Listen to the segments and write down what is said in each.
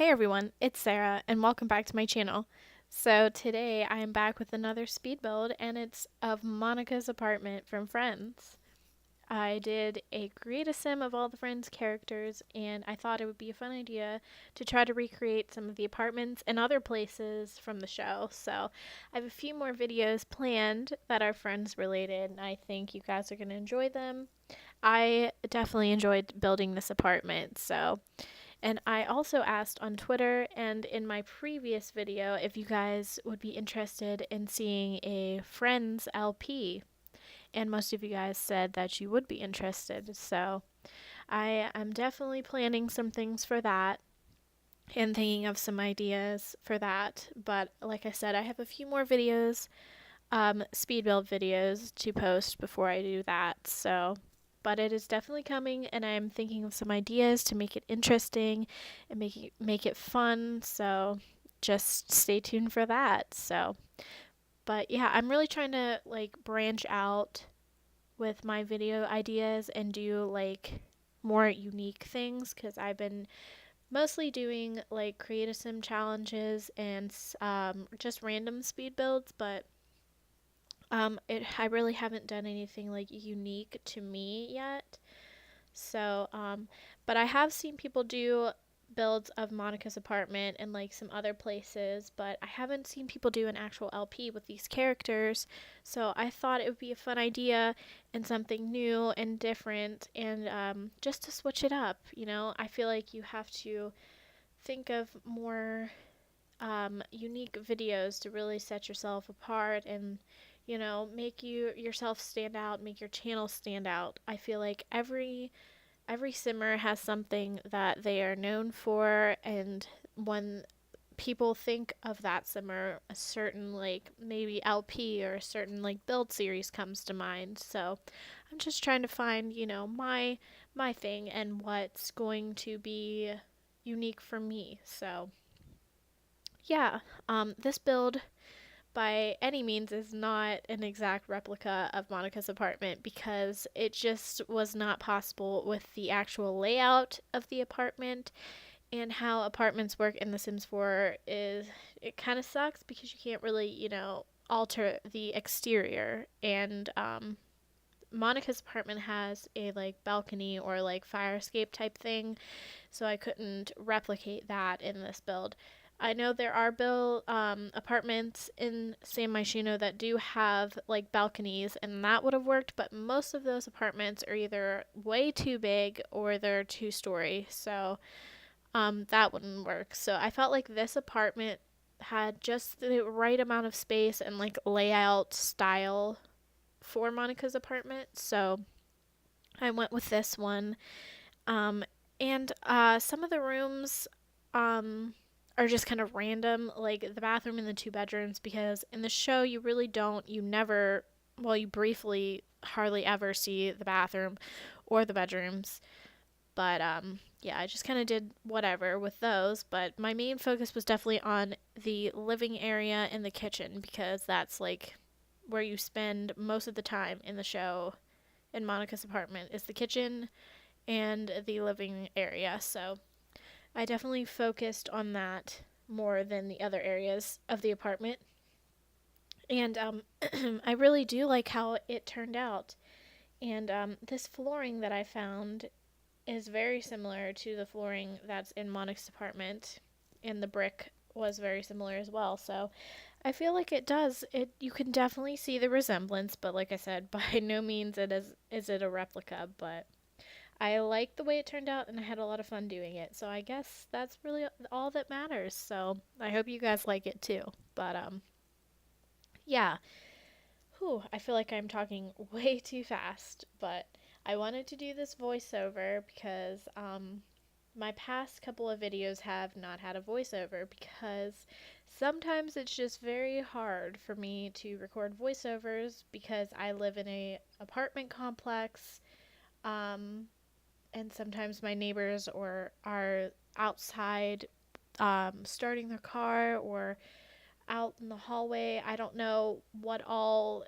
Hey everyone, it's Sarah and welcome back to my channel. So today I am back with another speed build and it's of Monica's apartment from Friends. I did a create a sim of all the Friends characters and I thought it would be a fun idea to try to recreate some of the apartments and other places from the show. So I have a few more videos planned that are Friends related and I think you guys are going to enjoy them. I definitely enjoyed building this apartment, and I also asked on Twitter and in my previous video if you guys would be interested in seeing a Friends LP. And most of you guys said that you would be interested. So I am definitely planning some things for that and thinking of some ideas for that. But like I said, I have a few more videos, speed build videos to post before I do that. But it is definitely coming, and I'm thinking of some ideas to make it interesting and make it fun. So just stay tuned for that. But yeah, I'm really trying to like branch out with my video ideas and do like more unique things because I've been mostly doing like create a sim challenges and just random speed builds, but I really haven't done anything like unique to me yet. So, but I have seen people do builds of Monica's apartment and like some other places, but I haven't seen people do an actual LP with these characters. So I thought it would be a fun idea and something new and different, and just to switch it up. I feel like you have to think of more unique videos to really set yourself apart and make yourself stand out, make your channel stand out. I feel like every simmer has something that they are known for, and when people think of that simmer, a certain like maybe LP or a certain like build series comes to mind. So I'm just trying to find my thing and what's going to be unique for me. So yeah, this build by any means is not an exact replica of Monica's apartment because it just was not possible with the actual layout of the apartment, and how apartments work in The Sims 4 is it kind of sucks because you can't really, alter the exterior, and Monica's apartment has a like balcony or like fire escape type thing, so I couldn't replicate that in this build. I know there are apartments in San Myshuno that do have like balconies, and that would have worked, but most of those apartments are either way too big or they're two-story, so that wouldn't work. So I felt like this apartment had just the right amount of space and like layout style for Monica's apartment, so I went with this one. Um, and some of the rooms um, are just kind of random, like the bathroom and the two bedrooms, because in the show, you never, well, you briefly hardly ever see the bathroom or the bedrooms. But yeah, I just kind of did whatever with those. But my main focus was definitely on the living area and the kitchen because that's like where you spend most of the time in the show in Monica's apartment is the kitchen and the living area. So I definitely focused on that more than the other areas of the apartment. And I really do like how it turned out. And this flooring that I found is very similar to the flooring that's in Monica's apartment, and the brick was very similar as well. So I feel like it does. You can definitely see the resemblance, but like I said, by no means is it a replica, but I like the way it turned out and I had a lot of fun doing it. So I guess that's really all that matters. So I hope you guys like it too. But yeah. Whew, I feel like I'm talking way too fast, but I wanted to do this voiceover because my past couple of videos have not had a voiceover because sometimes it's just very hard for me to record voiceovers because I live in a apartment complex, um, and sometimes my neighbors or are outside starting their car or out in the hallway. I don't know what all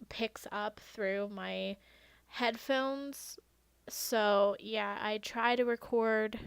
picks up through my headphones. So, yeah, I try to record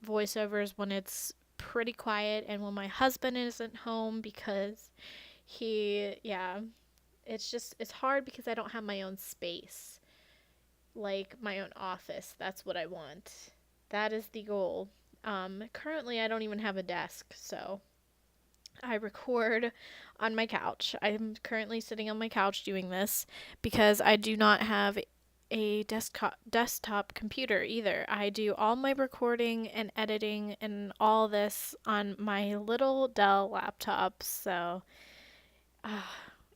voiceovers when it's pretty quiet, and when my husband isn't home, because yeah, it's hard because I don't have my own space, like my own office. That's what I want. That is the goal. Currently, I don't even have a desk, so I record on my couch. I'm currently sitting on my couch doing this because I do not have a desktop computer either. I do all my recording and editing and all this on my little Dell laptop. So uh,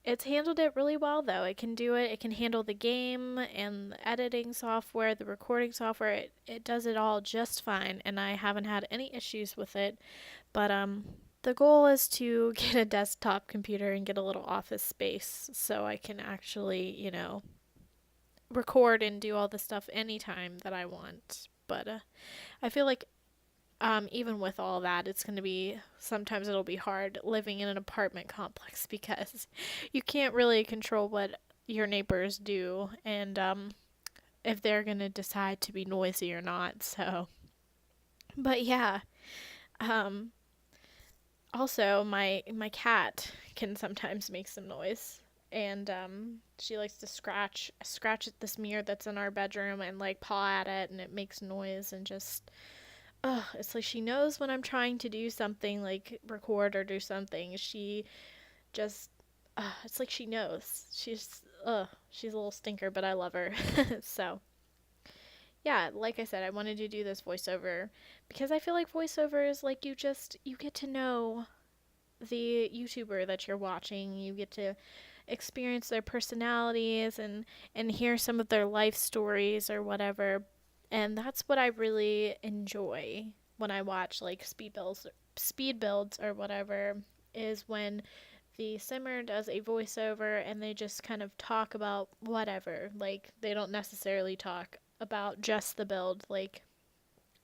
it's handled it really well, though. It can do it. It can handle the game and the editing software, the recording software. It does it all just fine, and I haven't had any issues with it. But the goal is to get a desktop computer and get a little office space so I can actually, record and do all the stuff anytime that I want. But I feel like even with all that, it's going to be, sometimes it'll be hard living in an apartment complex because you can't really control what your neighbors do and if they're going to decide to be noisy or not. So, but yeah. Um, Also, my cat can sometimes make some noise, and she likes to scratch at this mirror that's in our bedroom and like paw at it, and it makes noise and just it's like she knows when I'm trying to do something like record or do something. She just it's like she knows. She's a little stinker, but I love her. So yeah, like I said, I wanted to do this voiceover because I feel like voiceover is like you get to know the YouTuber that you're watching. You get to experience their personalities and hear some of their life stories or whatever. And that's what I really enjoy when I watch like speed builds or whatever, is when the simmer does a voiceover and they just kind of talk about whatever. Like they don't necessarily talk about just the build. Like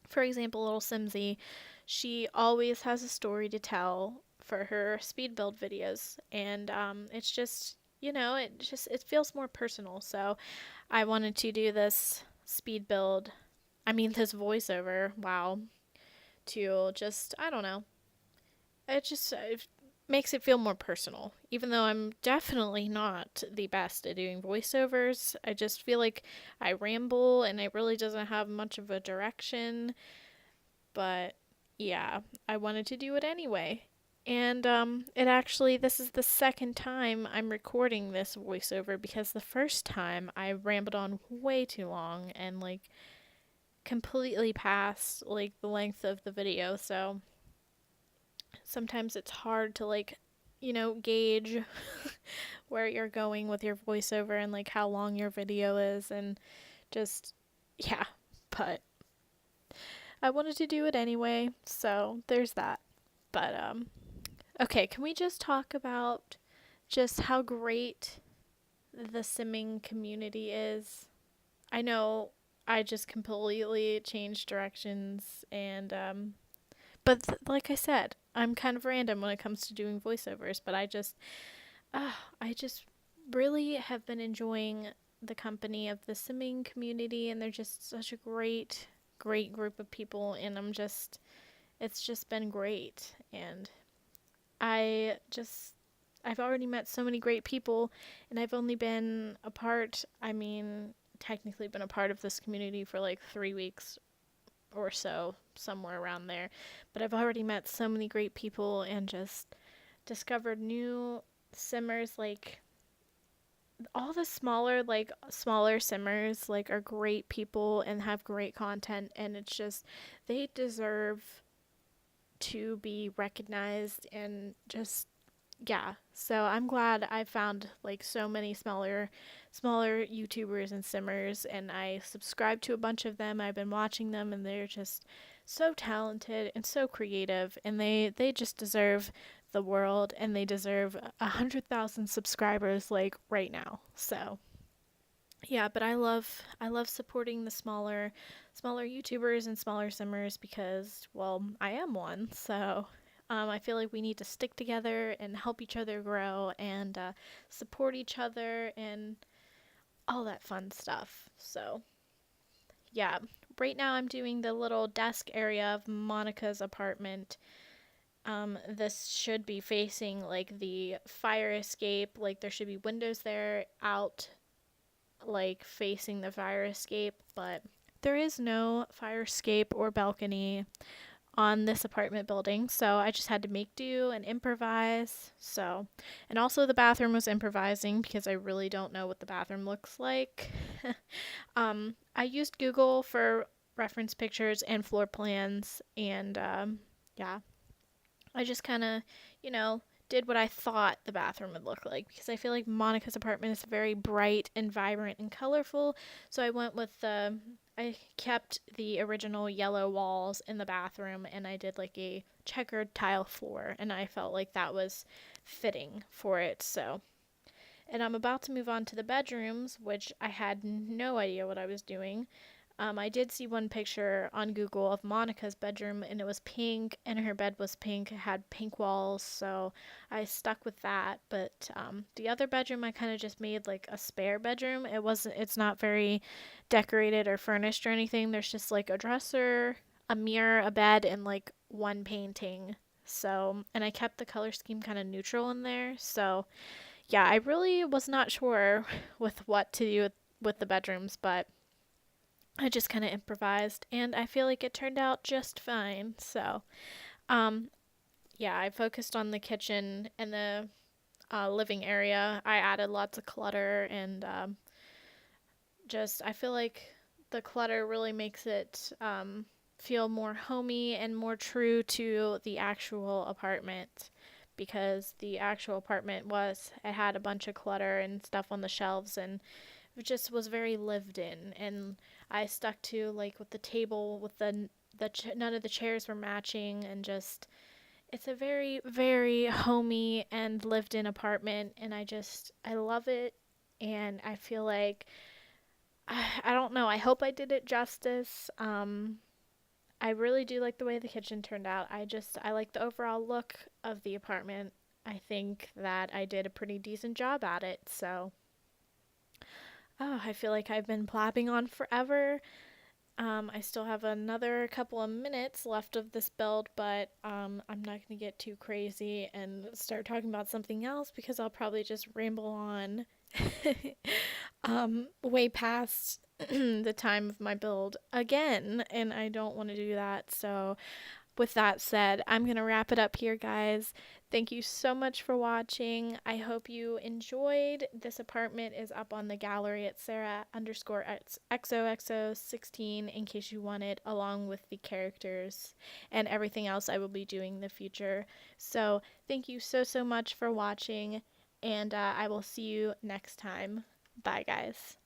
for example, little Simsy, she always has a story to tell for her speed build videos, and it's just it feels more personal. So I wanted to do this speed build, I mean this voiceover. Wow, to just I don't know. It makes it feel more personal. Even though I'm definitely not the best at doing voiceovers, I just feel like I ramble and it really doesn't have much of a direction. But yeah, I wanted to do it anyway. And this is the second time I'm recording this voiceover because the first time I rambled on way too long and like completely past like the length of the video. So sometimes it's hard to like, gauge where you're going with your voiceover and like how long your video is and just, yeah, but I wanted to do it anyway, so there's that. But okay, can we just talk about just how great the simming community is? I know I just completely changed directions and like I said, I'm kind of random when it comes to doing voiceovers, but I just really have been enjoying the company of the simming community, and they're just such a great group of people, and it's just been great. And I just, I've already met so many great people, and I've only been a part, I mean, technically been a part of this community for like 3 weeks or so, somewhere around there. But I've already met so many great people and just discovered new simmers. Like all the smaller simmers like are great people and have great content, and it's just they deserve to be recognized and just yeah. So I'm glad I found like so many smaller YouTubers and simmers, and I subscribe to a bunch of them. I've been watching them and they're just so talented and so creative, and they just deserve the world, and they deserve 100,000 subscribers like right now. So yeah, but I love supporting the smaller YouTubers and smaller simmers because well, I am one. So I feel like we need to stick together and help each other grow and support each other and all that fun stuff. So yeah, right now I'm doing the little desk area of Monica's apartment. This should be facing like the fire escape. Like there should be windows there out, like facing the fire escape, but there is no fire escape or balcony on this apartment building, so I just had to make do and improvise. So, and also the bathroom was improvising because I really don't know what the bathroom looks like. I used Google for reference pictures and floor plans, and yeah, I just kind of, you know, did what I thought the bathroom would look like because I feel like Monica's apartment is very bright and vibrant and colorful. So I went with I kept the original yellow walls in the bathroom and I did like a checkered tile floor and I felt like that was fitting for it. So, and I'm about to move on to the bedrooms, which I had no idea what I was doing. I did see one picture on Google of Monica's bedroom, and it was pink, and her bed was pink. It had pink walls, so I stuck with that. But the other bedroom, I kind of just made like a spare bedroom. It's not very decorated or furnished or anything. There's just like a dresser, a mirror, a bed, and like one painting. So, and I kept the color scheme kind of neutral in there. So, yeah, I really was not sure with what to do with the bedrooms, but I just kind of improvised and I feel like it turned out just fine. So, um, yeah, I focused on the kitchen and the living area. I added lots of clutter and just, I feel like the clutter really makes it feel more homey and more true to the actual apartment because the actual apartment it had a bunch of clutter and stuff on the shelves and it just was very lived in and I stuck to like with the table with none of the chairs were matching and just it's a very homey and lived in apartment and I love it and I feel like I don't know, I hope I did it justice. I really do like the way the kitchen turned out. I like the overall look of the apartment. I think that I did a pretty decent job at it. So, oh, I feel like I've been blabbing on forever. I still have another couple of minutes left of this build, but I'm not going to get too crazy and start talking about something else because I'll probably just ramble on way past the time of my build again, and I don't want to do that. So, with that said, I'm going to wrap it up here, guys. Thank you so much for watching. I hope you enjoyed. This apartment is up on the gallery at Sarah underscore xoxo16 in case you want it, along with the characters and everything else I will be doing in the future. So, thank you so much for watching, and I will see you next time. Bye, guys.